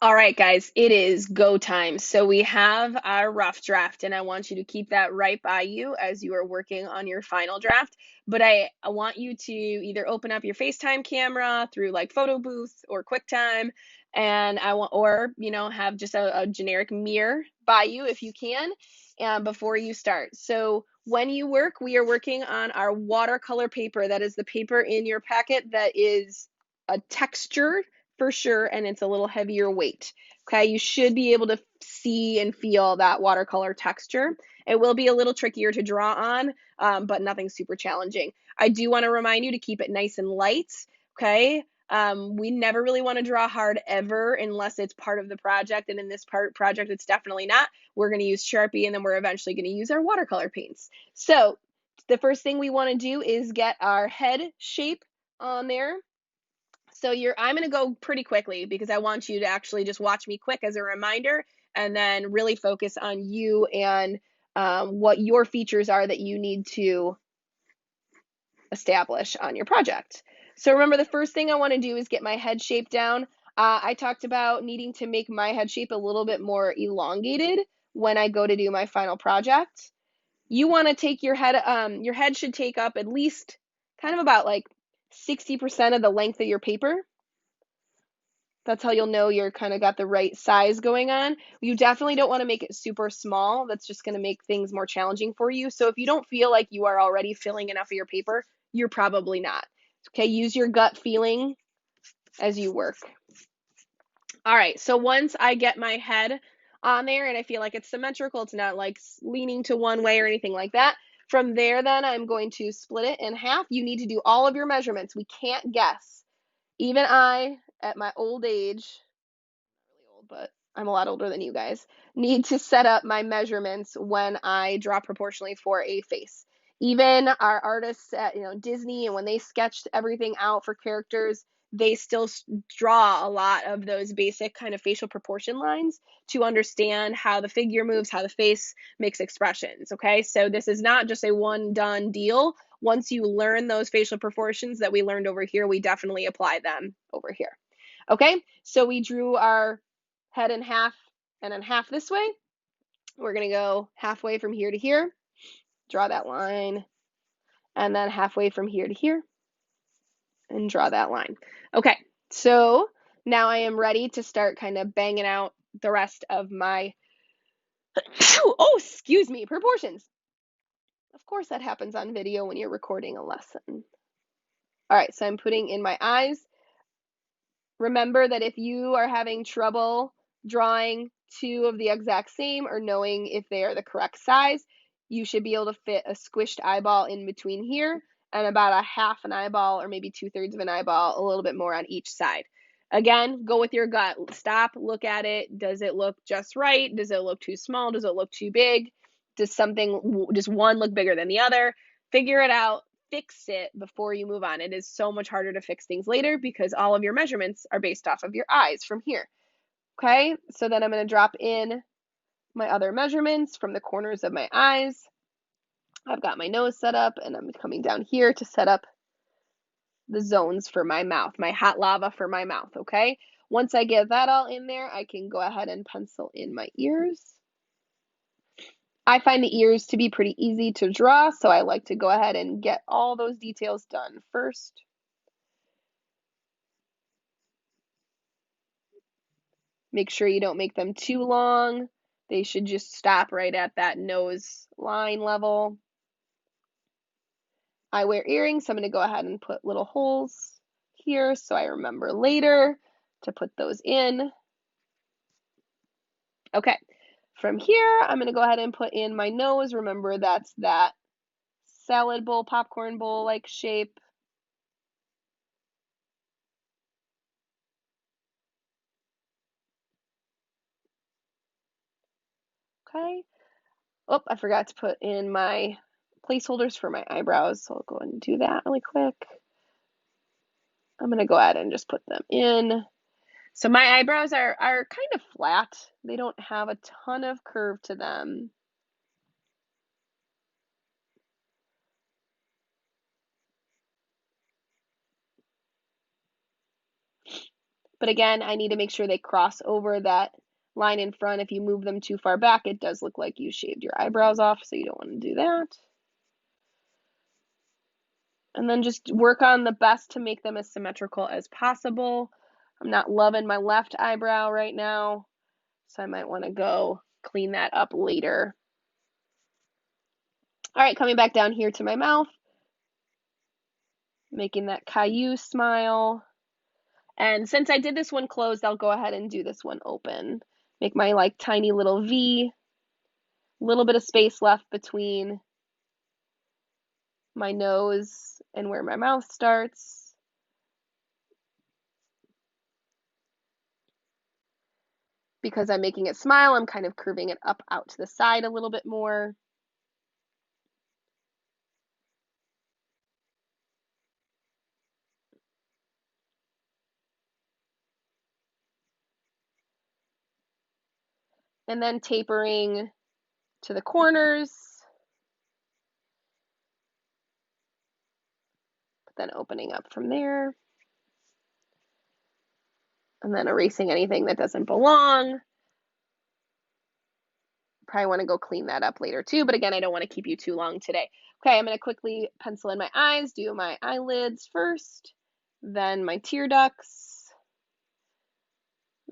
All right, guys, it is go time. So we have our rough draft, and I want you to keep that right by you as you are working on your final draft. But I want you to either open up your FaceTime camera through like Photo Booth or QuickTime, and have just a generic mirror by you if you can, before you start. So when you work, we are working on our watercolor paper. That is the paper in your packet that is a texture for sure, and it's a little heavier weight. Okay, you should be able to see and feel that watercolor texture. It will be a little trickier to draw on, but nothing super challenging. I do want to remind you to keep it nice and light. Okay, we never really want to draw hard ever unless it's part of the project, and in this project it's definitely not. We're going to use Sharpie, and then we're eventually going to use our watercolor paints. So the first thing we want to do is get our head shape on there. So I'm going to go pretty quickly because I want you to actually just watch me quick as a reminder, and then really focus on you and what your features are that you need to establish on your project. So remember, the first thing I want to do is get my head shape down. I talked about needing to make my head shape a little bit more elongated when I go to do my final project. You want to take your head should take up at least kind of about like 60% of the length of your paper. That's how you'll know you're kind of got the right size going on. You definitely don't want to make it super small. That's just going to make things more challenging for you. So if you don't feel like you are already filling enough of your paper, you're probably not. Okay, use your gut feeling as you work. All right, so once I get my head on there and I feel like it's symmetrical, it's not like leaning to one way or anything like that. From there, then I'm going to split it in half. You need to do all of your measurements. We can't guess. Even I, at my old age, really old, but I'm a lot older than you guys, need to set up my measurements when I draw proportionally for a face. Even our artists at Disney, and when they sketched everything out for characters, they still draw a lot of those basic kind of facial proportion lines to understand how the figure moves, how the face makes expressions. Okay, so this is not just a one done deal. Once you learn those facial proportions that we learned over here, we definitely apply them over here. Okay, so we drew our head in half and then half this way. We're going to go halfway from here to here, draw that line, and then halfway from here to here, and draw that line. Okay, so now I am ready to start kind of banging out the rest of my, oh, excuse me, proportions. Of course, that happens on video when you're recording a lesson. All right, so I'm putting in my eyes. Remember that if you are having trouble drawing two of the exact same or knowing if they are the correct size, you should be able to fit a squished eyeball in between here and about a half an eyeball or maybe 2/3 of an eyeball, a little bit more on each side. Again, go with your gut. Stop, look at it. Does it look just right? Does it look too small? Does it look too big? Does one look bigger than the other? Figure it out. Fix it before you move on. It is so much harder to fix things later because all of your measurements are based off of your eyes from here. Okay, so then I'm going to drop in my other measurements from the corners of my eyes. I've got my nose set up, and I'm coming down here to set up the zones for my mouth, my hot lava for my mouth. Okay, once I get that all in there, I can go ahead and pencil in my ears. I find the ears to be pretty easy to draw, so I like to go ahead and get all those details done first. Make sure you don't make them too long. They should just stop right at that nose line level. I wear earrings, so I'm going to go ahead and put little holes here so I remember later to put those in. Okay, from here, I'm going to go ahead and put in my nose. Remember, that's that salad bowl, popcorn bowl-like shape. Okay. Oh, I forgot to put in my placeholders for my eyebrows, so I'll go ahead and do that really quick. I'm going to go ahead and just put them in. So my eyebrows are kind of flat. They don't have a ton of curve to them. But again, I need to make sure they cross over that line in front. If you move them too far back, it does look like you shaved your eyebrows off, so you don't want to do that. And then just work on the best to make them as symmetrical as possible. I'm not loving my left eyebrow right now, so I might want to go clean that up later. All right, coming back down here to my mouth, making that Caillou smile. And since I did this one closed, I'll go ahead and do this one open. Make my like tiny little V, little bit of space left between my nose and where my mouth starts. Because I'm making it smile, I'm kind of curving it up out to the side a little bit more. And then tapering to the corners, but then opening up from there. And then erasing anything that doesn't belong. Probably want to go clean that up later too, but again, I don't want to keep you too long today. Okay, I'm going to quickly pencil in my eyes, do my eyelids first, then my tear ducts,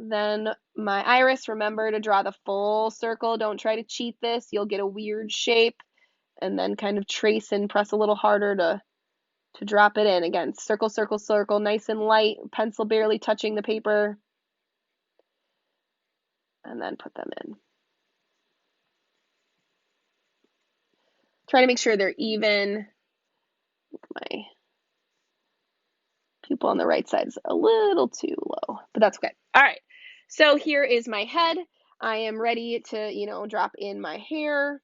then my iris. Remember to draw the full circle. Don't try to cheat this. You'll get a weird shape, and then kind of trace and press a little harder to drop it in. Again, circle, circle, circle, nice and light, pencil barely touching the paper, and then put them in. Try to make sure they're even. My pupil on the right side is a little too low, but that's okay. All right, so here is my head. I am ready to, drop in my hair.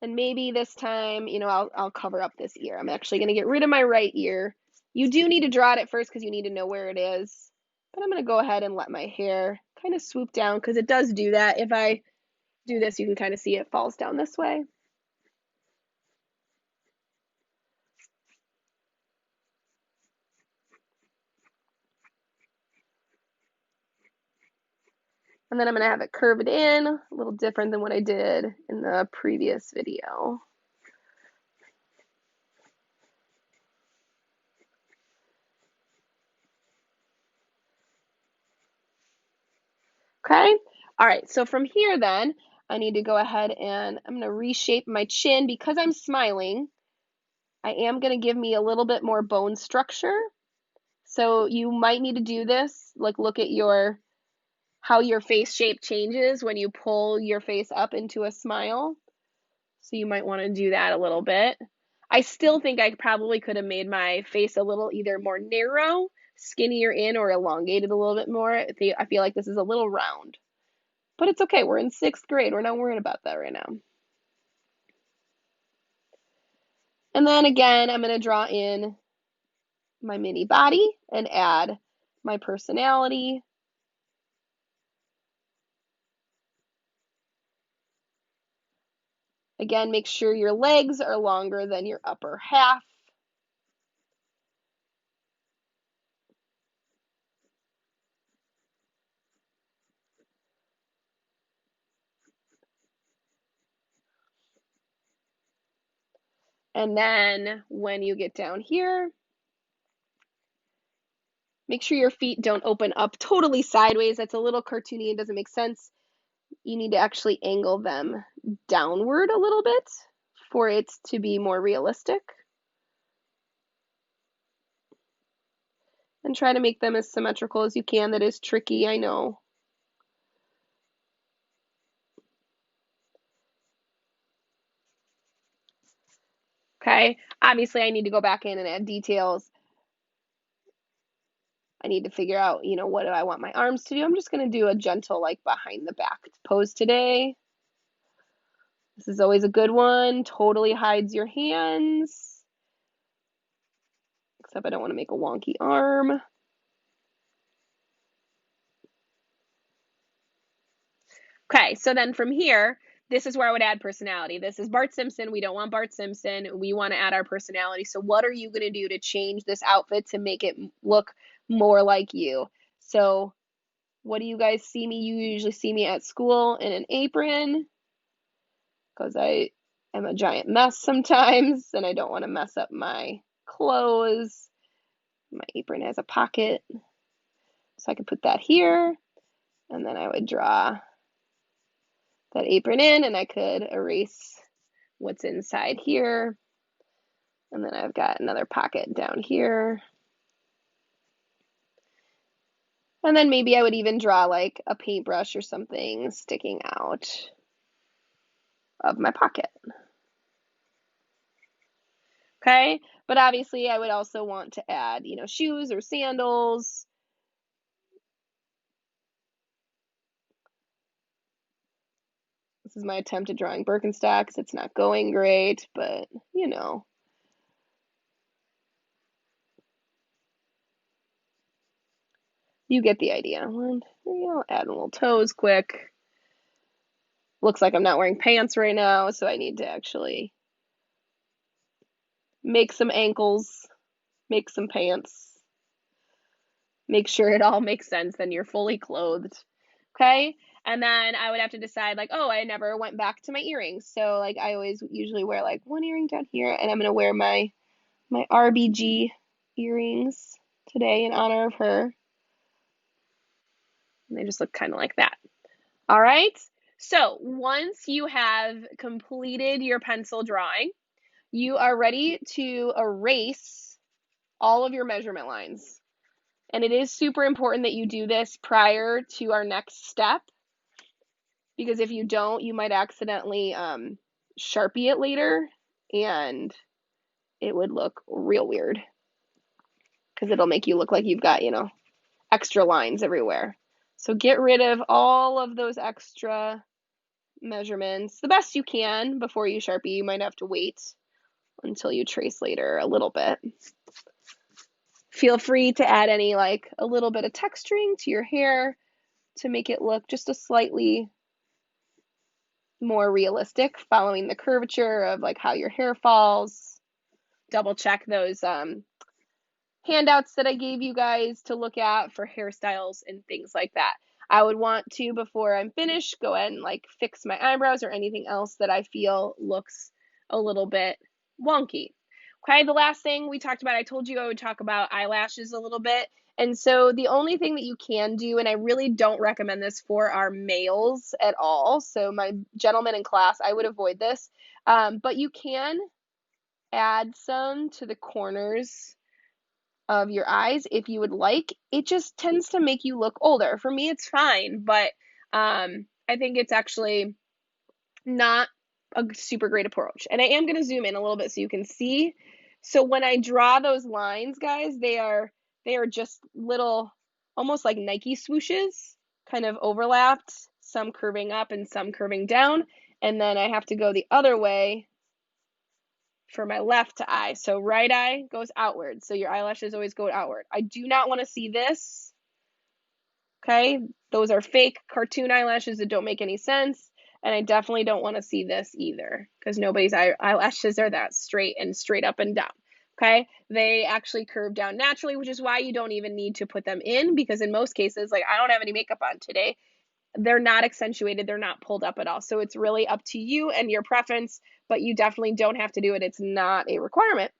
And maybe this time, I'll cover up this ear. I'm actually going to get rid of my right ear. You do need to draw it at first because you need to know where it is. But I'm going to go ahead and let my hair kind of swoop down because it does do that. If I do this, you can kind of see it falls down this way. And then I'm going to have it curved in, a little different than what I did in the previous video. Okay, all right, so from here then, I need to go ahead and I'm going to reshape my chin. Because I'm smiling, I am going to give me a little bit more bone structure. So you might need to do this, like look at how your face shape changes when you pull your face up into a smile. So you might want to do that a little bit. I still think I probably could have made my face a little either more narrow, skinnier in, or elongated a little bit more. I feel like this is a little round. But it's okay, we're in 6th grade. We're not worried about that right now. And then again, I'm going to draw in my mini body and add my personality. Again, make sure your legs are longer than your upper half. And then when you get down here, make sure your feet don't open up totally sideways. That's a little cartoony and doesn't make sense. You need to actually angle them downward a little bit for it to be more realistic. And try to make them as symmetrical as you can. That is tricky, I know. Okay, obviously I need to go back in and add details. I need to figure out, what do I want my arms to do? I'm just going to do a gentle, like, behind the back pose today. This is always a good one. Totally hides your hands. Except I don't want to make a wonky arm. Okay, so then from here, this is where I would add personality. This is Bart Simpson. We don't want Bart Simpson. We want to add our personality. So what are you going to do to change this outfit to make it look more like you? So what do you guys see me? You usually see me at school in an apron because I am a giant mess sometimes and I don't want to mess up my clothes. My apron has a pocket, so I could put that here, and then I would draw that apron in, and I could erase what's inside here. And then I've got another pocket down here. And then maybe I would even draw like a paintbrush or something sticking out of my pocket. Okay, but obviously I would also want to add, shoes or sandals. This is my attempt at drawing Birkenstocks. It's not going great, but you get the idea. I'll add a little toes quick. Looks like I'm not wearing pants right now, so I need to actually make some ankles, make some pants, make sure it all makes sense, then you're fully clothed. Okay? And then I would have to decide, like, oh, I never went back to my earrings. So, like, I always usually wear, like, one earring down here, and I'm going to wear my RBG earrings today in honor of her. And they just look kind of like that. All right? So, once you have completed your pencil drawing, you are ready to erase all of your measurement lines. And it is super important that you do this prior to our next step, because if you don't, you might accidentally Sharpie it later, and it would look real weird because it'll make you look like you've got, extra lines everywhere. So get rid of all of those extra measurements the best you can before you Sharpie. You might have to wait until you trace later a little bit. Feel free to add any, like, a little bit of texturing to your hair to make it look just a slightly more realistic, following the curvature of like how your hair falls. Double check those handouts that I gave you guys to look at for hairstyles and things like that. I would want to, before I'm finished, go ahead and like fix my eyebrows or anything else that I feel looks a little bit wonky. Okay, the last thing we talked about, I told you I would talk about eyelashes a little bit. And so the only thing that you can do, and I really don't recommend this for our males at all, so my gentlemen in class, I would avoid this, but you can add some to the corners of your eyes if you would like. It just tends to make you look older. For me, it's fine, but I think it's actually not a super great approach. And I am going to zoom in a little bit so you can see. So when I draw those lines, guys, they are just little, almost like Nike swooshes, kind of overlapped, some curving up and some curving down. And then I have to go the other way for my left eye. So right eye goes outward. So your eyelashes always go outward. I do not want to see this. Okay, those are fake cartoon eyelashes that don't make any sense. And I definitely don't want to see this either, because nobody's eyelashes are that straight up and down. Okay, they actually curve down naturally, which is why you don't even need to put them in, because in most cases, like I don't have any makeup on today, they're not accentuated, they're not pulled up at all. So it's really up to you and your preference, but you definitely don't have to do it. It's not a requirement.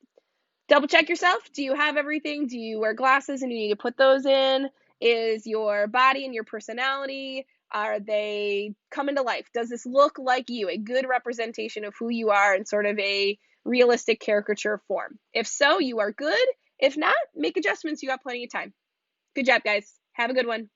Double check yourself. Do you have everything? Do you wear glasses and you need to put those in? Is your body and your personality, are they coming to life? Does this look like you, a good representation of who you are in sort of a realistic caricature form? If so, you are good. If not, make adjustments. You got plenty of time. Good job, guys. Have a good one.